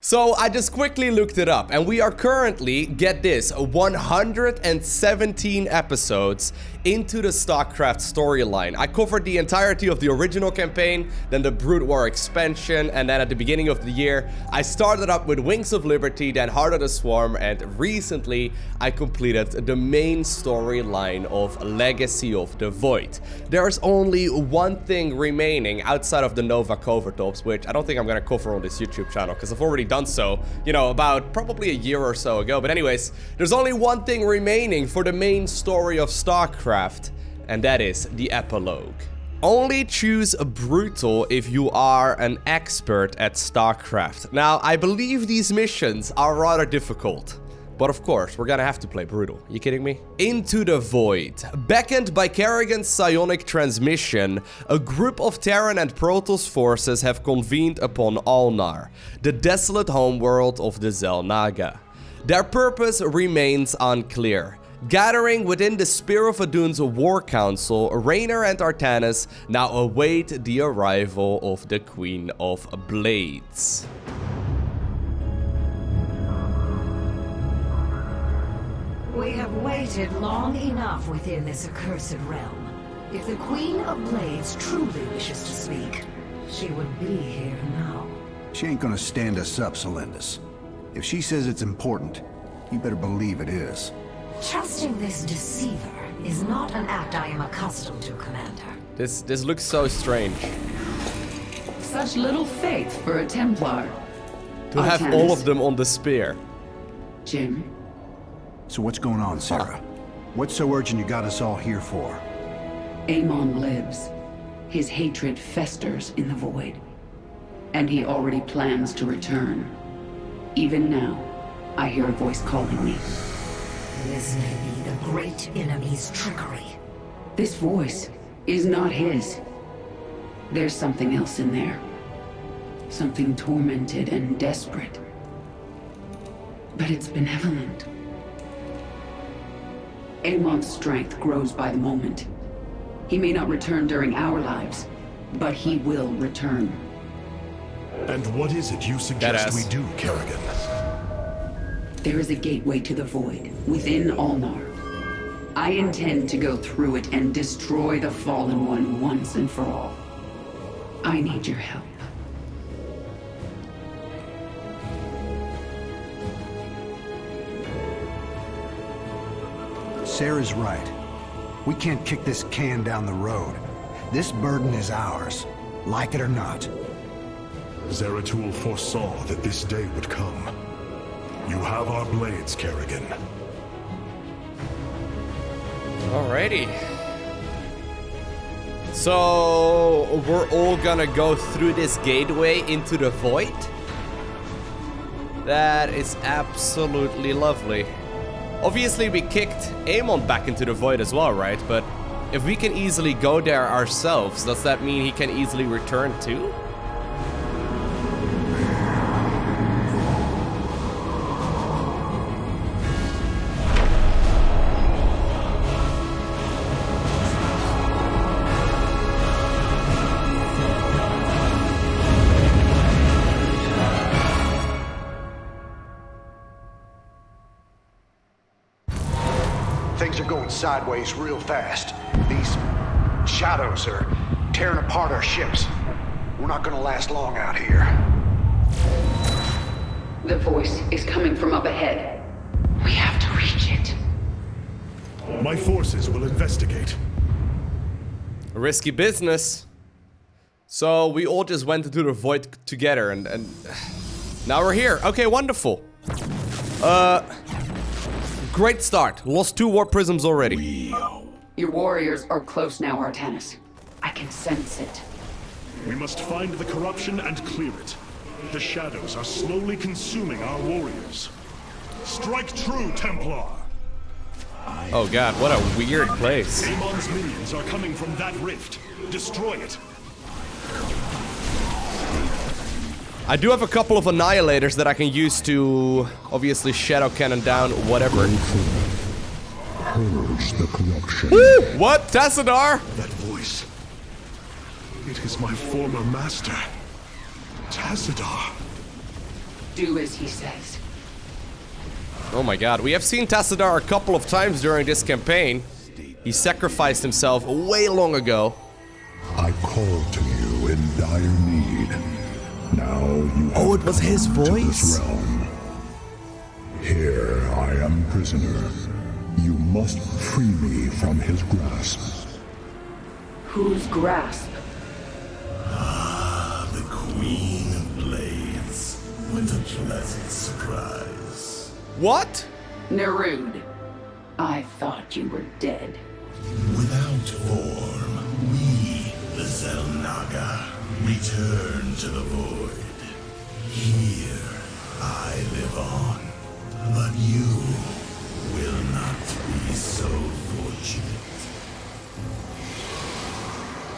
So I just quickly looked it up and we are currently, get this, 117 episodes into the StarCraft storyline. I covered the entirety of the original campaign, then the Brood War expansion, and then at the beginning of the year, I started up with Wings of Liberty, then Heart of the Swarm, and recently I completed the main storyline of Legacy of the Void. There's only one thing remaining outside of the Nova Covertops, which I don't think I'm gonna cover on this YouTube channel, because I've already done so, you know, about probably a year or so ago. But anyways, there's only one thing remaining for the main story of StarCraft, and that is the Epilogue. Only choose a Brutal if you are an expert at StarCraft. Now, I believe these missions are rather difficult. But of course, we're gonna have to play Brutal. You kidding me? Into the Void. Beckoned by Kerrigan's psionic transmission, a group of Terran and Protoss forces have convened upon Ulnar, the desolate homeworld of the XEL'NAGA. Their purpose remains unclear. Gathering within the Spear of Adun's War Council, Raynor and Artanis now await the arrival of the Queen of Blades. We have waited long enough within this accursed realm. If the Queen of Blades truly wishes to speak, she would be here now. She ain't gonna stand us up, Celendis. If she says it's important, you better believe it is. Trusting this deceiver is not an act I am accustomed to, Commander. This looks so strange. Such little faith for a Templar. To have Artanis. all of them on the spear. Jim, So what's going on, Sarah? What's so urgent you got us all here for? Amon lives. His hatred festers in the void. And he already plans to return. Even now, I hear a voice calling me. This may be the great enemy's trickery. This voice is not his. There's something else in there. Something tormented and desperate. But it's benevolent. Amon's strength grows by the moment. He may not return during our lives, but he will return. And what is it you suggest we do, Kerrigan? There is a gateway to the void, within Ulnar. I intend to go through it and destroy the Fallen One once and for all. I need your help. Sarah's right. We can't kick this can down the road. This burden is ours, like it or not. Zeratul foresaw that this day would come. You have our blades, Kerrigan. Alrighty. So, we're all gonna go through this gateway into the void? That is absolutely lovely. Obviously, we kicked Amon back into the void as well, right? But if we can easily go there ourselves, does that mean he can easily return too? Things are going sideways real fast. These shadows are tearing apart our ships. We're not gonna last long out here. The voice is coming from up ahead. We have to reach it. My forces will investigate. Risky business. So we all just went into the void together and now we're here. Okay, wonderful. Great start. Lost 2 warp prisms already. Your warriors are close now, Artanis. I can sense it. We must find the corruption and clear it. The shadows are slowly consuming our warriors. Strike true, Templar! Oh god, what a weird place. Amon's minions are coming from that rift. Destroy it. I do have a couple of annihilators that I can use to obviously shadow cannon down whatever. Purge the corruption. Woo! What? Tassadar? That voice. It is my former master. Tassadar. Do as he says. Oh my god, we have seen Tassadar a couple of times during this campaign. He sacrificed himself way long ago. I called to you in dire need. Now you have it was his come to voice? this realm. Here I am prisoner. You must free me from his grasp. Whose grasp? Ah, the Queen of Blades. What a pleasant surprise. What? Nerud. I thought you were dead. Without form, we, the XEL'NAGA, return to the void. Here, I live on. But you will not be so fortunate.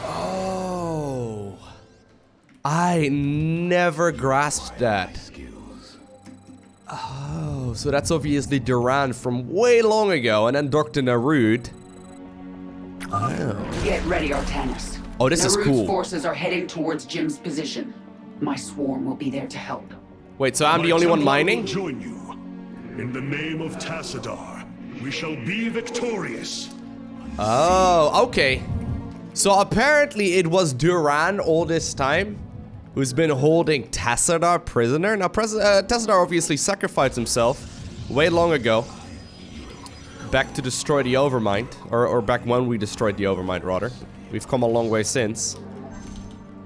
Oh. I never grasped that. Oh, so that's obviously Terran from way long ago, and then Dr. Nerud. Oh. Get ready, Artanis. Oh, this is Nerud's cool. forces are heading towards Jim's position. My swarm will be there to help. Wait, so I'm the My only one Templar mining? will join you. In the name of Tassadar, we shall be victorious. Oh, okay. So apparently it was Terran all this time who's been holding Tassadar prisoner. Now, Tassadar obviously sacrificed himself way long ago. Back to destroy the Overmind. Or back when we destroyed the Overmind, rather. We've come a long way since.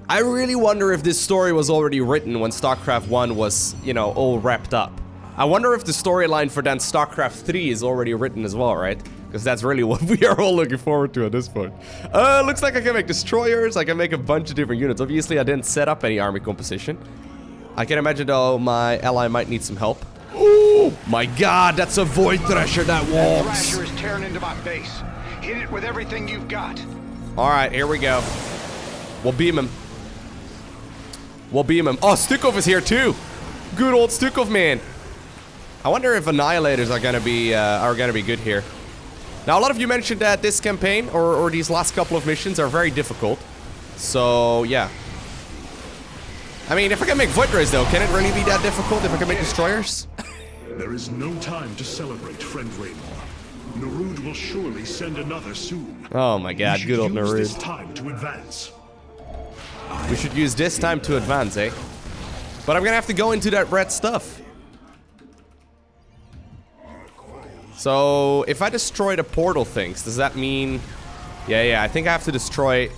I really wonder if this story was already written when StarCraft 1 was, you know, all wrapped up. I wonder if the storyline for then StarCraft 3 is already written as well, right? Because that's really what we are all looking forward to at this point. Looks like I can make destroyers, I can make a bunch of different units. Obviously, I didn't set up any army composition. I can imagine, though, my ally might need some help. Oh my god, that's a Void Thresher that walks! Thrasher is tearing into my base. Hit it with everything you've got. Alright, here we go. We'll beam him. We'll beam him. Oh, Stukov is here too! Good old Stukov, man! I wonder if Annihilators are gonna be good here. Now, a lot of you mentioned that this campaign, or these last couple of missions, are very difficult. So, yeah. I mean, if I can make Void Rays, though, can it really be that difficult if I can make Destroyers? There is no time to celebrate, friend Raynor. Nerud will surely send another soon. Oh my god, good old Use this Nerud. time to advance. We should use this time to advance, eh? But I'm gonna have to go into that red stuff. So, if I destroy the portal things, does that mean... Yeah, I think I have to destroy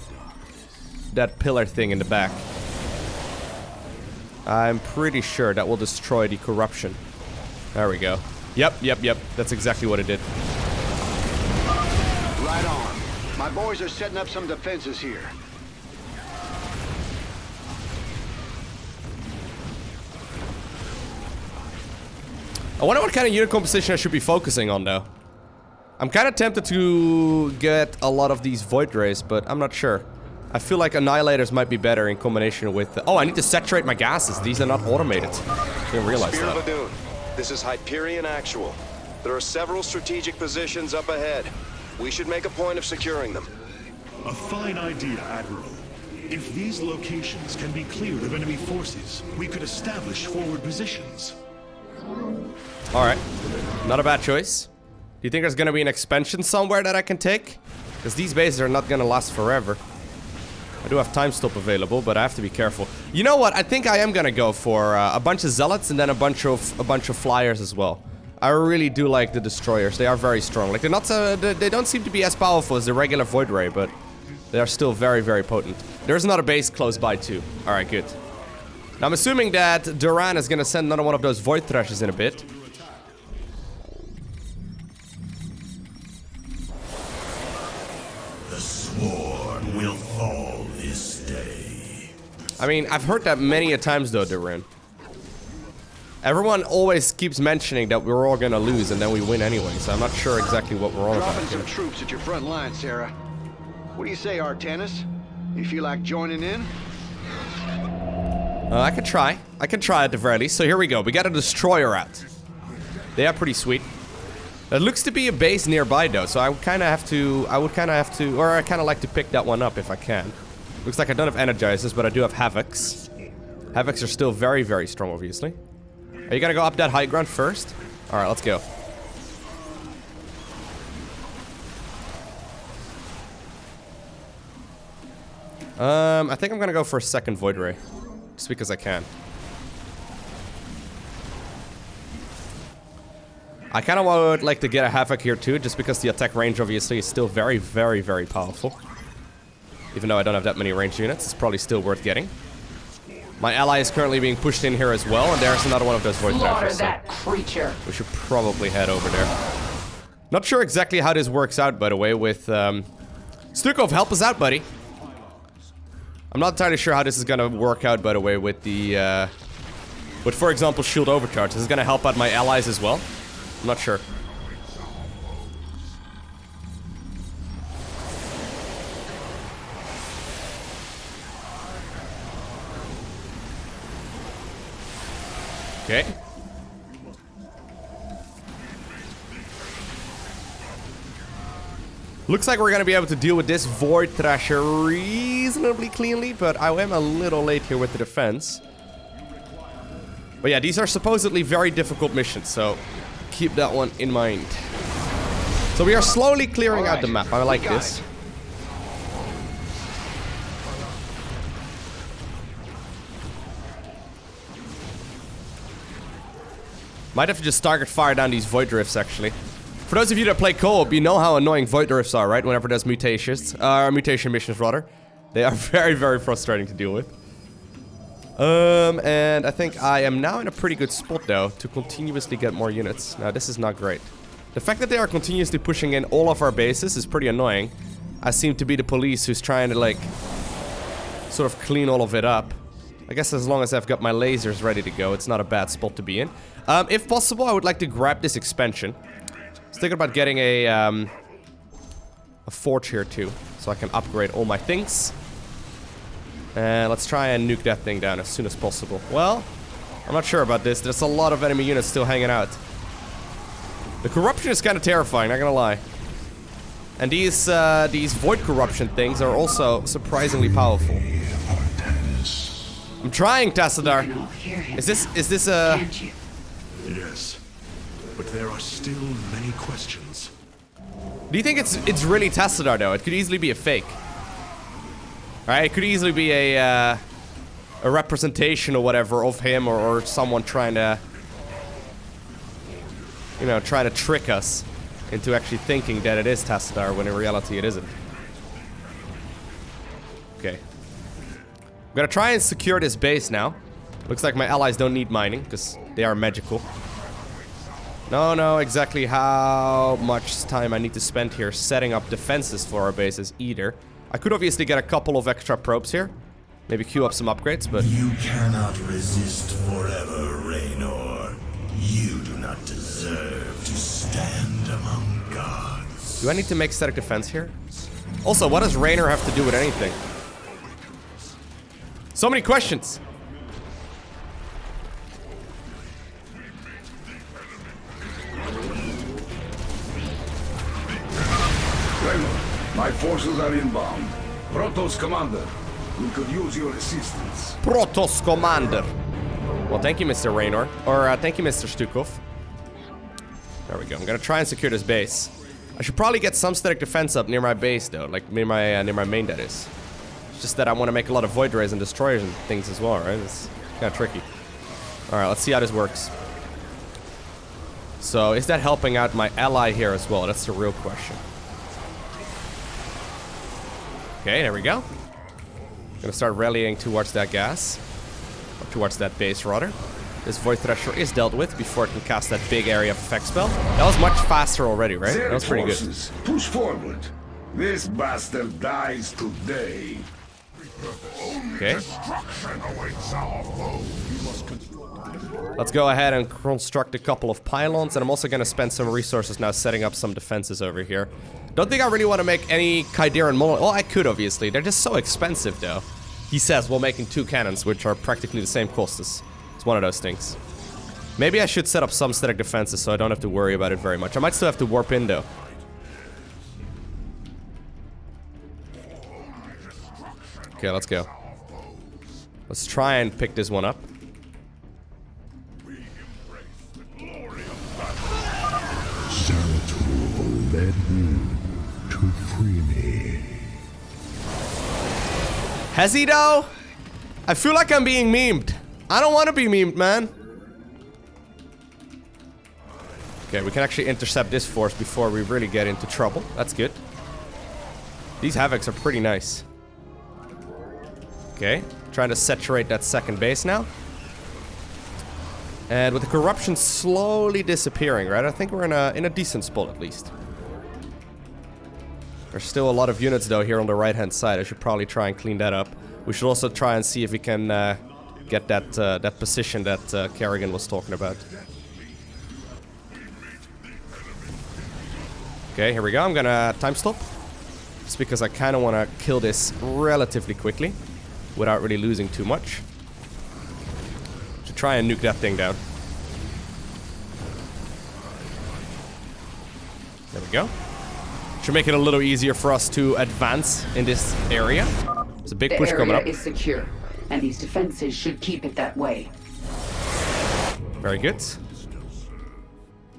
that pillar thing in the back. I'm pretty sure that will destroy the corruption. There we go. Yep. That's exactly what it did. Right on. My boys are setting up some defenses here. I wonder what kind of unit composition I should be focusing on, though. I'm kind of tempted to get a lot of these Void Rays, but I'm not sure. I feel like Annihilators might be better in combination with... Oh, I need to saturate my gases. These are not automated. Didn't realize Spear that. of Adun. This is Hyperion Actual. There are several strategic positions up ahead. We should make a point of securing them. A fine idea, Admiral. If these locations can be cleared of enemy forces, we could establish forward positions. Alright. Not a bad choice. Do you think there's gonna be an expansion somewhere that I can take? Because these bases are not gonna last forever. I do have time stop available, but I have to be careful. You know what? I think I am gonna go for a bunch of zealots and then a bunch of flyers as well. I really do like the destroyers. They are very strong. Like they're not they don't seem to be as powerful as the regular Void Ray, but they are still very, very potent. There's another base close by too. All right, good. Now I'm assuming that Terran is gonna send another one of those Void Thrashers in a bit. The sword will fall this day. I mean, I've heard that many a times though, Terran. Everyone always keeps mentioning that we're all gonna lose and then we win anyway, so I'm not sure exactly what we're on about Dropping here. some troops at your front line, Sarah. What do you say, Artanis? You feel like joining in? I could try. I can try at the very least. So here we go. We got a destroyer out. They are pretty sweet. There looks to be a base nearby though, so I would kind of have to, or I kind of like to pick that one up if I can. Looks like I don't have Energizers, but I do have Havocs. Havocs are still very, very strong, obviously. Are you gonna go up that high ground first? Alright, let's go. I think I'm gonna go for a second Void Ray. Just because I can. I kind of would like to get a Havoc here too, just because the attack range obviously is still very, very, very powerful. Even though I don't have that many ranged units, it's probably still worth getting. My ally is currently being pushed in here as well, and there's another one of those Void Thrashers. That creature. We should probably head over there. Not sure exactly how this works out, by the way, with... Stukov, help us out, buddy. I'm not entirely sure how this is gonna work out, by the way, with the... with, for example, Shield Overcharge. This is gonna help out my allies as well. I'm not sure. Okay. Looks like we're gonna be able to deal with this Void Thrasher reasonably cleanly, but I am a little late here with the defense. But yeah, these are supposedly very difficult missions, so keep that one in mind. So we are slowly clearing out the map. I like this. Might have to just target fire down these Void Drifts, actually. For those of you that play co-op, you know how annoying Void Drifts are, right? Whenever there's mutations. Mutation missions, rather. They are very, very frustrating to deal with. And I think I am now in a pretty good spot, though, to continuously get more units. Now, this is not great. The fact that they are continuously pushing in all of our bases is pretty annoying. I seem to be the police who's trying to, like, sort of clean all of it up. I guess as long as I've got my lasers ready to go, it's not a bad spot to be in. If possible, I would like to grab this expansion. I was thinking about getting a forge here too, so I can upgrade all my things. And let's try and nuke that thing down as soon as possible. Well, I'm not sure about this. There's a lot of enemy units still hanging out. The corruption is kind of terrifying, not gonna lie. And these void corruption things are also surprisingly powerful. I'm trying, Tassadar. Is this a... Yes, but there are still many questions. Do you think it's really Tassadar though? It could easily be a fake. Right? It could easily be a representation or whatever of him or someone trying to, you know, trying to trick us into actually thinking that it is Tassadar when in reality it isn't. Okay. I'm gonna try and secure this base now. Looks like my allies don't need mining because they are magical. Don't know exactly how much time I need to spend here setting up defenses for our bases either. I could obviously get a couple of extra probes here. Maybe queue up some upgrades, but... You cannot resist forever, Raynor. You do not deserve to stand among gods. Do I need to make static defense here? Also, what does Raynor have to do with anything? So many questions! My forces are inbound. Protoss Commander, we could use your assistance. Protoss Commander. Well, thank you, Mr. Raynor. Or, thank you, Mr. Stukov. There we go. I'm gonna try and secure this base. I should probably get some static defense up near my base, though. Like, near my main, that is. It's just that I want to make a lot of Void Rays and Destroyers and things as well, right? It's kind of tricky. Alright, let's see how this works. So, is that helping out my ally here as well? That's the real question. Okay, there we go. Gonna start rallying towards that gas. Or towards that base, rather. This Void Thresher is dealt with before it can cast that big area of effect spell. That was much faster already, right? That was pretty good. Push forward. This bastard dies today. Okay. Let's go ahead and construct a couple of pylons, and I'm also gonna spend some resources now setting up some defenses over here. Don't think I really want to make any Kaidiran Mullen. Well, I could, obviously. They're just so expensive, though. He says, while making 2 cannons, which are practically the same cost as... It's one of those things. Maybe I should set up some static defenses so I don't have to worry about it very much. I might still have to warp in, though. Okay, let's go. Let's try and pick this one up. led you to free me. Has he though? I feel like I'm being memed. I don't want to be memed, man. Okay, we can actually intercept this force before we really get into trouble. That's good. These Havocs are pretty nice. Okay, trying to saturate that second base now. And with the corruption slowly disappearing, right? I think we're in a decent spot at least. There's still a lot of units though here on the right-hand side. I should probably try and clean that up. We should also try and see if we can get that position that Kerrigan was talking about. Okay, here we go. I'm gonna time stop. Just because I kind of want to kill this relatively quickly without really losing too much. To try and nuke that thing down. There we go. Should make it a little easier for us to advance in this area. There's a big push coming up. The area is secure, and these defenses should keep it that way. Very good.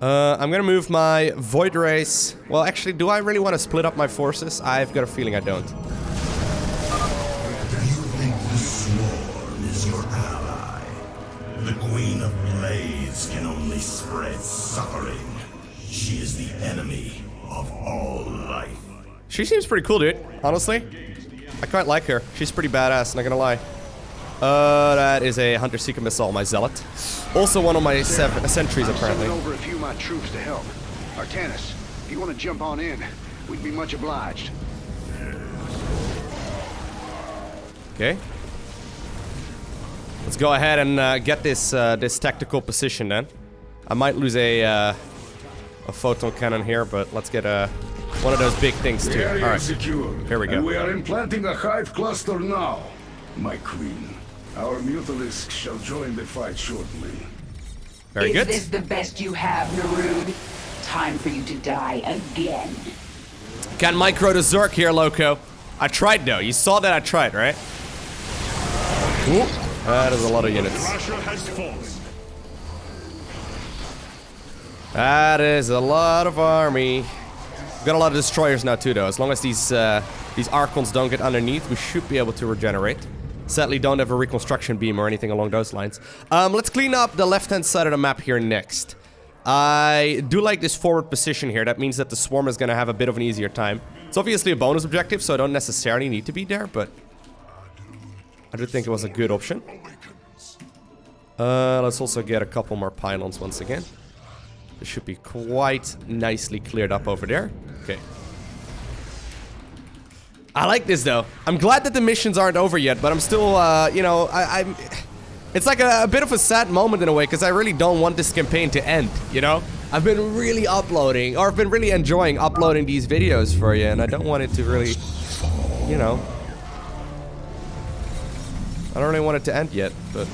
I'm gonna move my Void Race. Well, actually, do I really want to split up my forces? I've got a feeling I don't. You think the Swarm is your ally? The Queen of Blades can only spread suffering. She is the enemy of all life. She seems pretty cool, dude. Honestly, I quite like her. She's pretty badass, not gonna lie. That is a Hunter Seeker missile, my Zealot. Also one of my sentries, apparently. I'm sending over a few of my troops to help. Artanis, if you want to jump on in, we'd be much obliged. Okay. Let's go ahead and get this this tactical position then. I might lose a photon cannon here, but let's get one of those big things too. All right, here we go. And we are implanting a hive cluster now, my queen. Our Mutalisk shall join the fight shortly. Very good. Is this the best you have, Narud? Time for you to die again. Can micro the Zerg here, Lowko. I tried though. You saw that I tried, right? Ooh, that is a lot of units. Thrasher has fallen. That is a lot of army. We've got a lot of destroyers now too, though. As long as these Archons don't get underneath, we should be able to regenerate. Sadly, don't have a reconstruction beam or anything along those lines. Let's clean up the left-hand side of the map here next. I do like this forward position here. That means that the Swarm is going to have a bit of an easier time. It's obviously a bonus objective, so I don't necessarily need to be there, but I do think it was a good option. Let's also get a couple more pylons once again. This should be quite nicely cleared up over there. Okay. I like this though. I'm glad that the missions aren't over yet, but I'm still, you know, I'm... It's like a bit of a sad moment in a way, because I really don't want this campaign to end, you know? I've been really uploading, or I've been really enjoying uploading these videos for you, and I don't want it to really, you know... I don't really want it to end yet, but...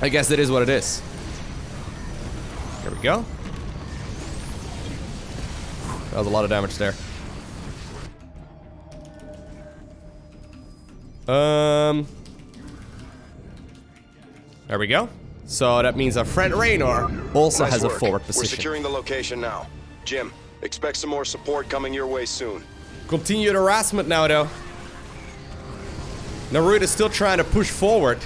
I guess it is what it is. There we go. That was a lot of damage there. There we go. So that means our friend Raynor also has a forward position. We're securing the location now. Jim, expect some more support coming your way soon. Continued harassment now, though. Narud is still trying to push forward.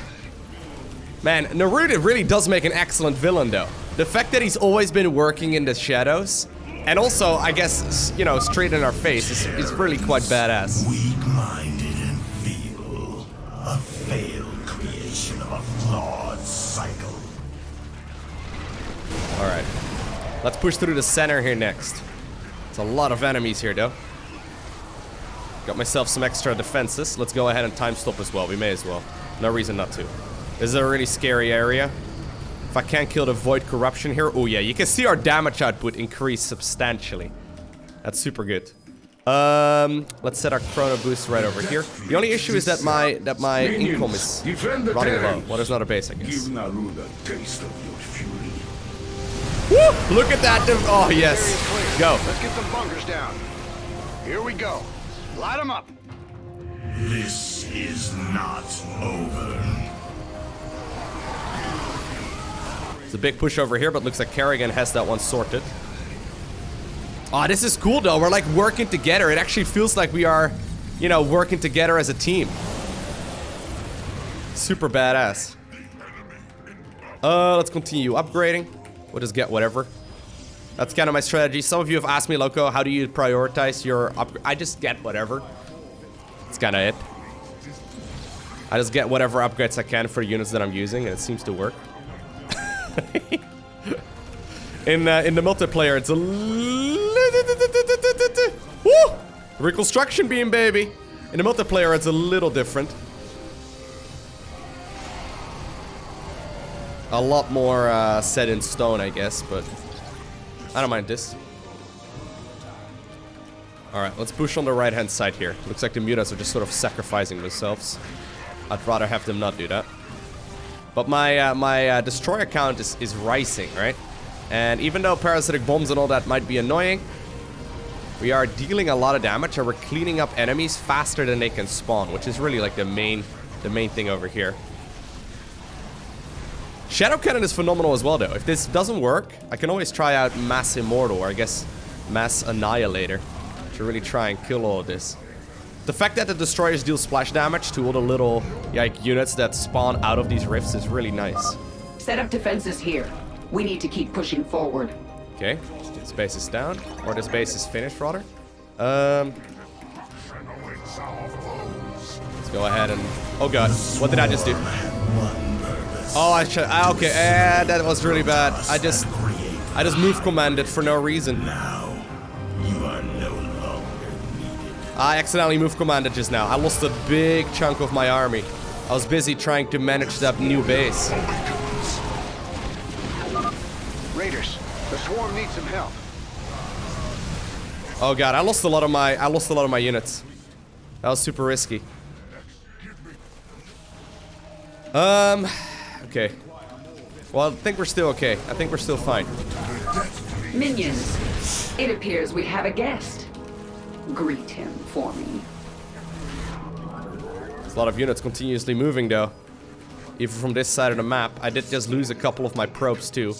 Man, Narud really does make an excellent villain, though. The fact that he's always been working in the shadows, and also, I guess, you know, straight in our face, is really quite badass. Weak-minded and feeble. A failed creation of a flawed cycle. Alright. Let's push through the center here next. There's a lot of enemies here, though. Got myself some extra defenses. Let's go ahead and time stop as well. We may as well. No reason not to. This is a really scary area. If I can't kill the Void Corruption here... Oh yeah, you can see our damage output increase substantially. That's super good. Let's set our Chrono Boost right over here. The only issue is that my income is running low. Well, there's not a base, I guess. Give Narud a taste of your fury. Woo! Look at that! Oh, yes. Go. Let's get some bunkers down. Here we go. Light them up. This is not over. It's a big push over here, but looks like Kerrigan has that one sorted. Oh, this is cool though. We're like working together. It actually feels like we are, you know, working together as a team. Super badass. Let's continue upgrading. We'll just get whatever. That's kind of my strategy. Some of you have asked me, Lowko, how do you prioritize your upgrade? I just get whatever. That's kind of it. I just get whatever upgrades I can for units that I'm using, and it seems to work. In the multiplayer, it's a woo! Reconstruction beam, baby. In the multiplayer, it's a little different. A lot more set in stone, I guess, but I don't mind this. Alright, let's push on the right-hand side here. Looks like the mutants are just sort of sacrificing themselves. I'd rather have them not do that. But my destroyer count is rising, right? And even though parasitic bombs and all that might be annoying, we are dealing a lot of damage and we're cleaning up enemies faster than they can spawn, which is really like the main thing over here. Shadow Cannon is phenomenal as well though. If this doesn't work, I can always try out Mass Immortal, or I guess Mass Annihilator, to really try and kill all of this. The fact that the destroyers deal splash damage to all the little like units that spawn out of these rifts is really nice. Set up defenses here. We need to keep pushing forward. Okay, this base is down, or this base is finished rather. Let's go ahead and oh god, what did I just do? Oh, I should. Okay, that was really bad. I just move commanded for no reason. Now, you are no longer needed. I accidentally move commanded just now. I lost a big chunk of my army. I was busy trying to manage that new base. Raiders, the swarm needs some help. Oh god, I lost a lot of my units. That was super risky. Okay. Well, I think we're still okay. I think we're still fine. Minions, it appears we have a guest. Greet him for me. There's a lot of units continuously moving though. Even from this side of the map. I did just lose a couple of my probes too.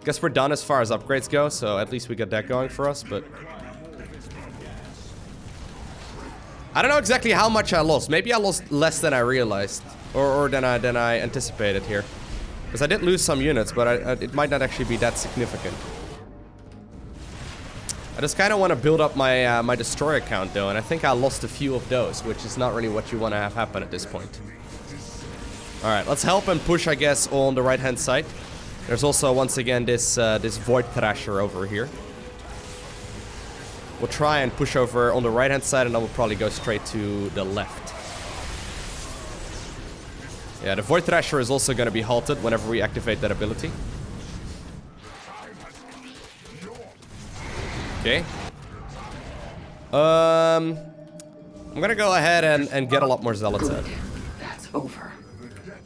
Guess we're done as far as upgrades go, so at least we got that going for us, but I don't know exactly how much I lost. Maybe I lost less than I realized. Or than I anticipated here. Because I did lose some units, but it might not actually be that significant. I just kind of want to build up my my destroyer count though, and I think I lost a few of those, which is not really what you want to have happen at this point. Alright, let's help and push, I guess, on the right-hand side. There's also, once again, this Void Thrasher over here. We'll try and push over on the right-hand side, and then we'll probably go straight to the left. Yeah, the Void Thrasher is also going to be halted whenever we activate that ability. Okay. I'm going to go ahead and get a lot more Zealots out. That's over.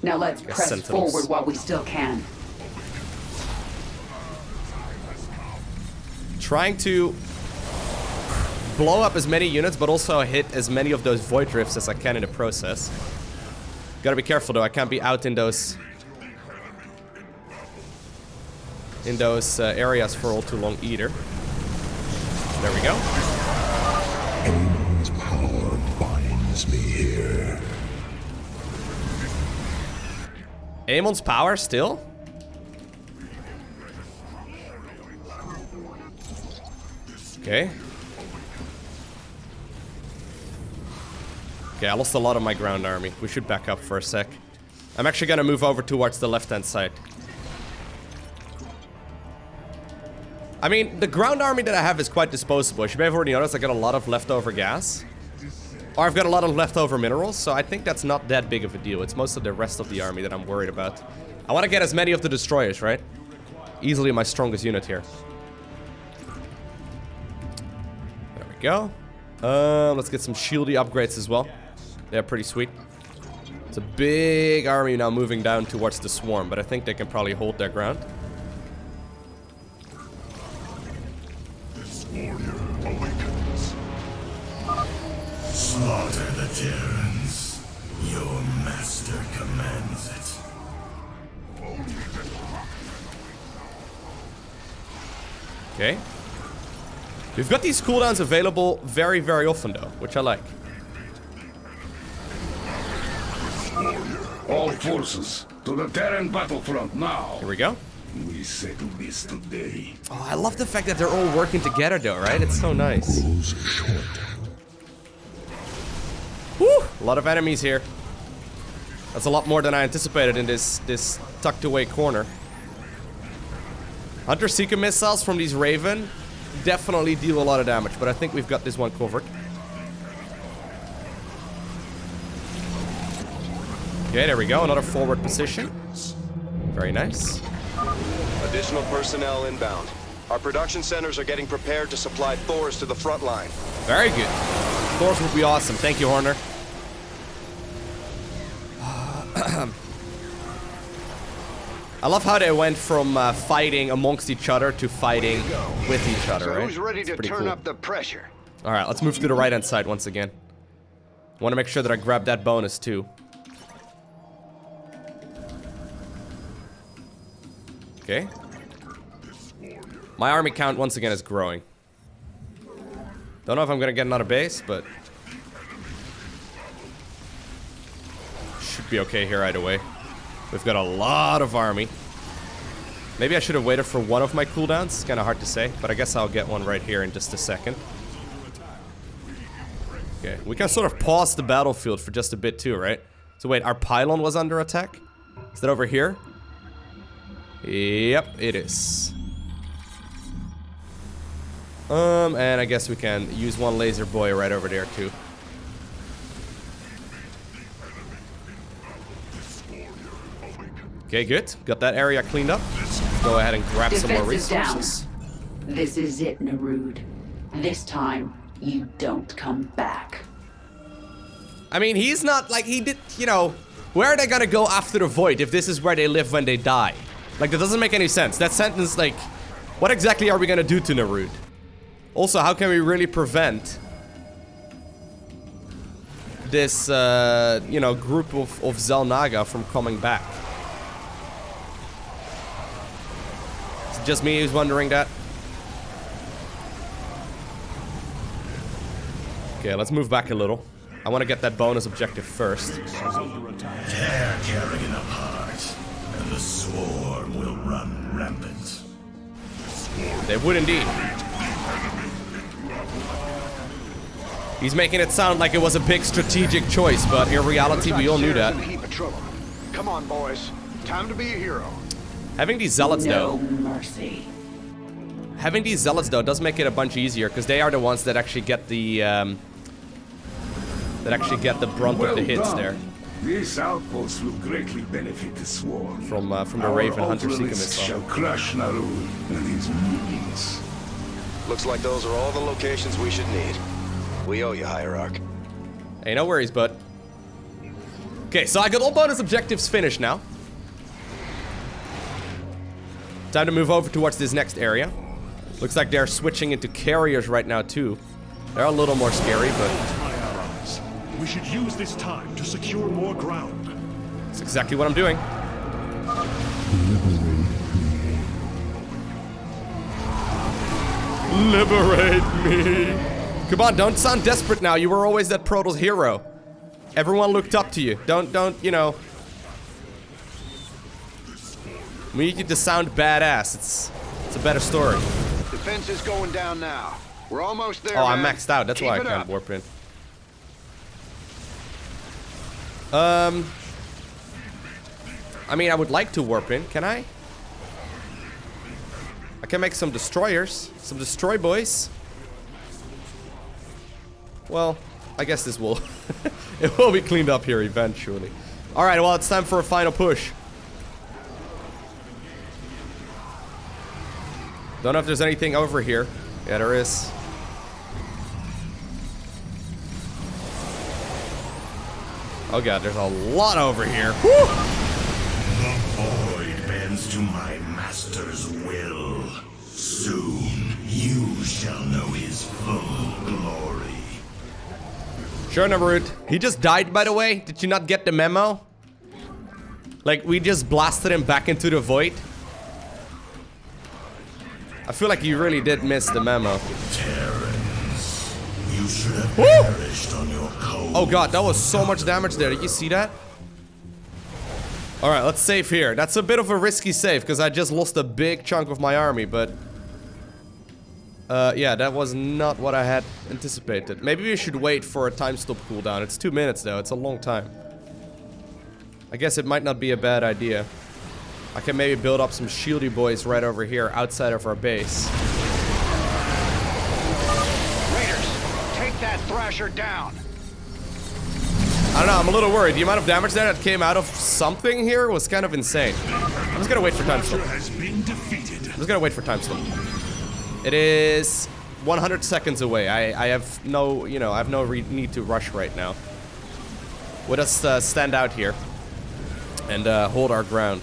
Now let's press forward while we still can. Trying to blow up as many units, but also hit as many of those Void Drifts as I can in the process. Gotta be careful though, I can't be out in those areas for all too long either. There we go. Amon's power binds me here. Amon's power still? Okay. Okay, I lost a lot of my ground army. We should back up for a sec. I'm actually gonna move over towards the left-hand side. I mean, the ground army that I have is quite disposable. You may have already noticed I got a lot of leftover gas. Or I've got a lot of leftover minerals, so I think that's not that big of a deal. It's most of the rest of the army that I'm worried about. I want to get as many of the destroyers, right? Easily my strongest unit here. There we go. Let's get some shieldy upgrades as well. They're pretty sweet. It's a big army now moving down towards the swarm, but I think they can probably hold their ground. This warrior awakens. Slaughter the Terrans. Your master commands it. Okay. We've got these cooldowns available very, very often though, which I like. All forces to the Terran battlefront now. Here we go. We settle this today. Oh, I love the fact that they're all working together though, right? It's so nice. Woo! A lot of enemies here. That's a lot more than I anticipated in this tucked away corner. Hunter Seeker missiles from these Raven definitely deal a lot of damage, but I think we've got this one covered. Okay, there we go. Another forward position. Very nice. Additional personnel inbound. Our production centers are getting prepared to supply Thors to the front line. Very good. Thors would be awesome. Thank you, Horner. I love how they went from fighting amongst each other to fighting with each other, right? Who's ready to turn up the pressure? All right, let's move to the right-hand side once again. I want to make sure that I grab that bonus too. Okay. My army count once again is growing. Don't know if I'm gonna get another base, but should be okay here either way. We've got a lot of army. Maybe I should have waited for one of my cooldowns. It's kind of hard to say, but I guess I'll get one right here in just a second. Okay, we can sort of pause the battlefield for just a bit too, right? So wait, our pylon was under attack? Is that over here? Yep, it is. And I guess we can use one laser boy right over there too. Okay, good. Got that area cleaned up. Let's go ahead and grab some more resources. Down. This is it, Narud. This time, you don't come back. I mean, he's not like he did, you know, where are they gonna go after the Void if this is where they live when they die? Like, that doesn't make any sense. That sentence, like, what exactly are we gonna do to Narud? Also, how can we really prevent this, you know, group of XEL'NAGA from coming back? Is it just me who's wondering that? Okay, let's move back a little. I want to get that bonus objective first. Tear Kerrigan apart, and the swarm will run rampant. They would indeed. He's making it sound like it was a big strategic choice, but in reality, we all knew that. Come on, boys. Time to be a hero. Having these zealots, though. Mercy. Having these zealots, though, does make it a bunch easier because they are the ones that actually get the brunt of the hits there. This outpost will greatly benefit the swarm. From the Raven Hunter Seeker missile. Shall crush Narud and his minions. Looks like those are all the locations we should need. We owe you, Hierarch. Hey, no worries, bud. Okay, so I got all bonus objectives finished now. Time to move over towards this next area. Looks like they're switching into carriers right now, too. They're a little more scary, but My allies, we should use this time to secure more ground. that's exactly what I'm doing. Liberate me. Come on, don't sound desperate now. You were always that Protoss hero. Everyone looked up to you. Don't, you know. We need you to sound badass. It's a better story. Defense is going down now. We're almost there. Oh, I'm man. maxed out. That's Keep why I it can't up. warp in. I mean, I would like to warp in. Can I? I can make some destroyers. Some destroy boys. Well, I guess this will... it will be cleaned up here eventually. Alright, well, it's time for a final push. Don't know if there's anything over here. Yeah, there is. Oh god, there's a lot over here. Woo! The void bends to my master's will. Soon, you shall know his full glory. Sure, Narud. He just died, by the way. Did you not get the memo? Like, we just blasted him back into the void. I feel like you really did miss the memo. Terrans, you should have perished on your cold. Oh god, that was so much damage there. Did you see that? Alright, let's save here. That's a bit of a risky save, because I just lost a big chunk of my army, but... yeah, that was not what I had anticipated. Maybe we should wait for a time stop cooldown. It's 2 minutes, though. It's a long time. I guess it might not be a bad idea. I can maybe build up some shieldy boys right over here, outside of our base. Raiders, take that Thrasher down. I don't know, I'm a little worried. The amount of damage that came out of something here was kind of insane. I'm just gonna wait for time stop. I'm just gonna wait for time stop. It is 100 seconds away. I have no, you know, I have no need to rush right now. We'll just stand out here and hold our ground.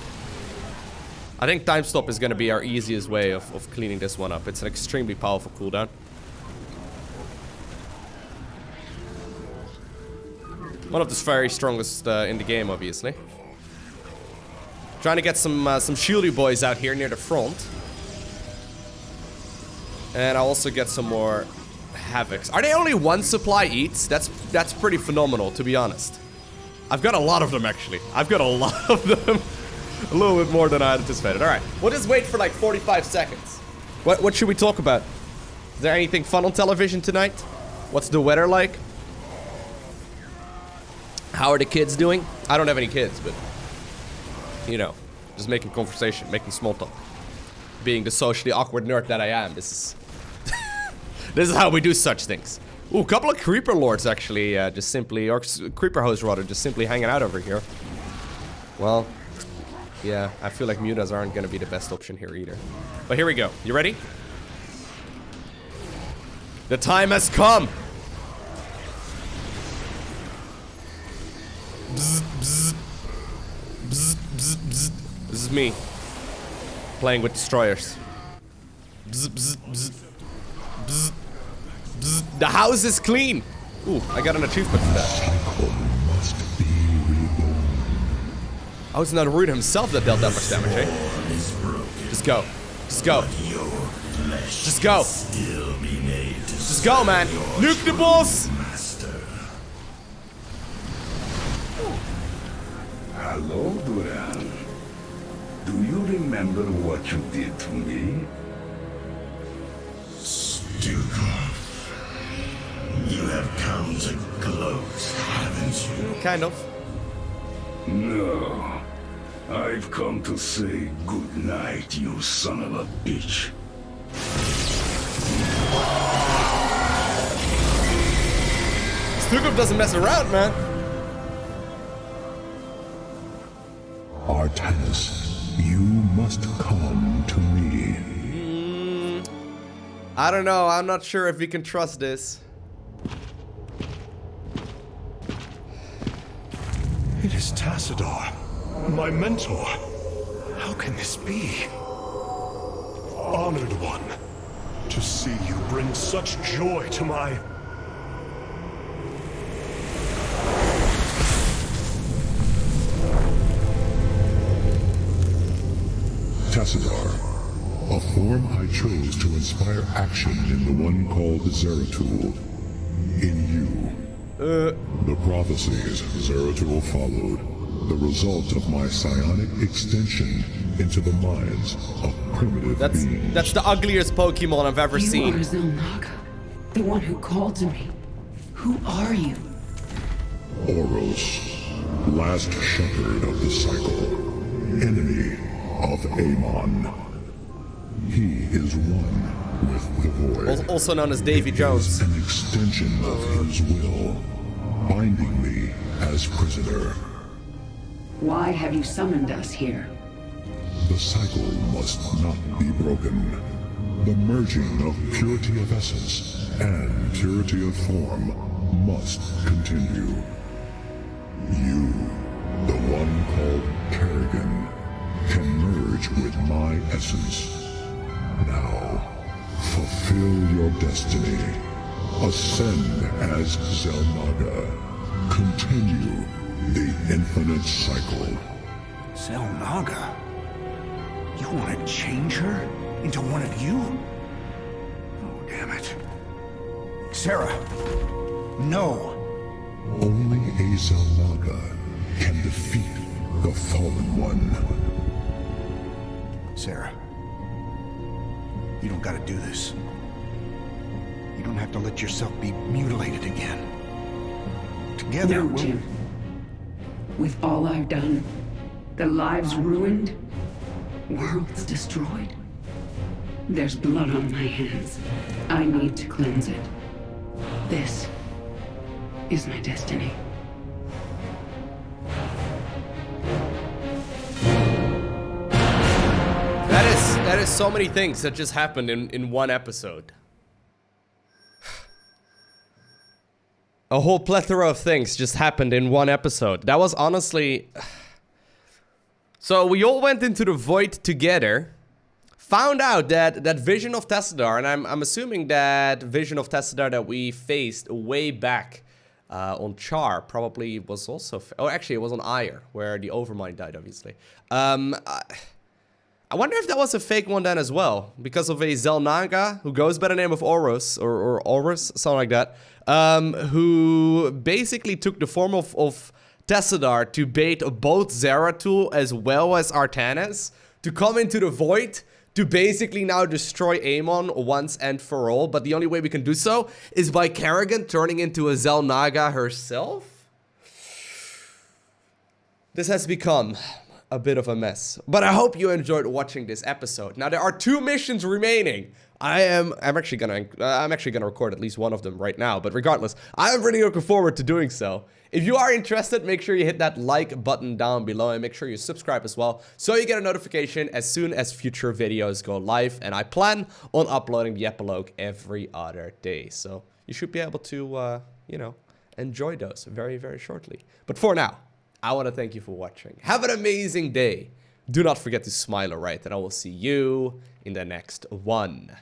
I think time stop is gonna be our easiest way of cleaning this one up. It's an extremely powerful cooldown. One of the very strongest in the game, obviously. Trying to get some shieldy boys out here near the front. And I'll also get some more Havocs. Are they only one supply each? That's pretty phenomenal, to be honest. I've got a lot of them, actually. I've got a lot of them. A little bit more than I had anticipated. Alright, we'll just wait for like 45 seconds. What should we talk about? Is there anything fun on television tonight? What's the weather like? How are the kids doing? I don't have any kids, but... you know, just making conversation, making small talk. Being the socially awkward nerd that I am, this is... this is how we do such things. Ooh, a couple of creeper lords actually, just simply... or creeper hosts rather, just simply hanging out over here. Well... yeah, I feel like mutas aren't gonna be the best option here either. But here we go. You ready? The time has come! Bzz, bzz. Bzz, bzz, bzz. This is me playing with destroyers. Bzz, bzz, bzz. Bzz, bzz. The house is clean! Ooh, I got an achievement for that. Oh, it's not Rude himself that dealt that much damage, eh? Just go. Just go. Just go. Just go, man. Nuke the boss! Hello, Duran. Do you remember what you did to me? Stukov, you have come to gloat, haven't you? Kind of. No. I've come to say good night, you son of a bitch. Stukov doesn't mess around, man. Artanis, you must come to me. I don't know. I'm not sure if we can trust this. It is Tassadar, my mentor. How can this be? Honored one, to see you bring such joy to my... Tassadar, a form I chose to inspire action in the one called Zeratul. In you. The prophecies Zeratul followed, the result of my psionic extension into the minds of primitive beings. That's the ugliest Pokemon I've ever seen. You are XEL'NAGA, the one who called to me. Who are you? Oros, last shepherd of the cycle, enemy of Amon. He is one with the void. Also known as Davy Jones. An extension of his will, binding me as prisoner. Why have you summoned us here? The cycle must not be broken. The merging of purity of essence and purity of form must continue. You, the one called Kerrigan, can merge with my essence. Now, fulfill your destiny. Ascend as XEL'NAGA. Continue the infinite cycle. XEL'NAGA? You want to change her? into one of you? Oh, damn it. Sarah, no. Only a XEL'NAGA can defeat the Fallen One. Sarah, you don't gotta do this. You don't have to let yourself be mutilated again. Together, No, Jim. With all I've done, the lives ruined, worlds destroyed, there's blood on my hands. I need to cleanse it. This is my destiny. That is so many things that just happened in one episode. A whole plethora of things just happened in one episode. That was honestly... So we all went into the void together. Found out that vision of Tassadar, and I'm assuming that vision of Tassadar that we faced way back on Char probably was also... Oh, actually it was on Ire, where the Overmind died, obviously. I wonder if that was a fake one then as well, because of a XEL'NAGA who goes by the name of Oros, or Oros, something like that, who basically took the form of Tassadar to bait both Zeratul as well as Artanis to come into the void to basically now destroy Amon once and for all. But the only way we can do so is by Kerrigan turning into a XEL'NAGA herself. This has become a bit of a mess, but I hope you enjoyed watching this episode. Now there are 2 missions remaining. I'm actually gonna record at least one of them right now, but regardless, I am really looking forward to doing so. If you are interested, make sure you hit that like button down below and make sure you subscribe as well, so you get a notification as soon as future videos go live. And I plan on uploading the epilogue every other day, so you should be able to, you know, enjoy those very, very shortly. But for now, I want to thank you for watching. Have an amazing day. Do not forget to smile, alright? And I will see you in the next one.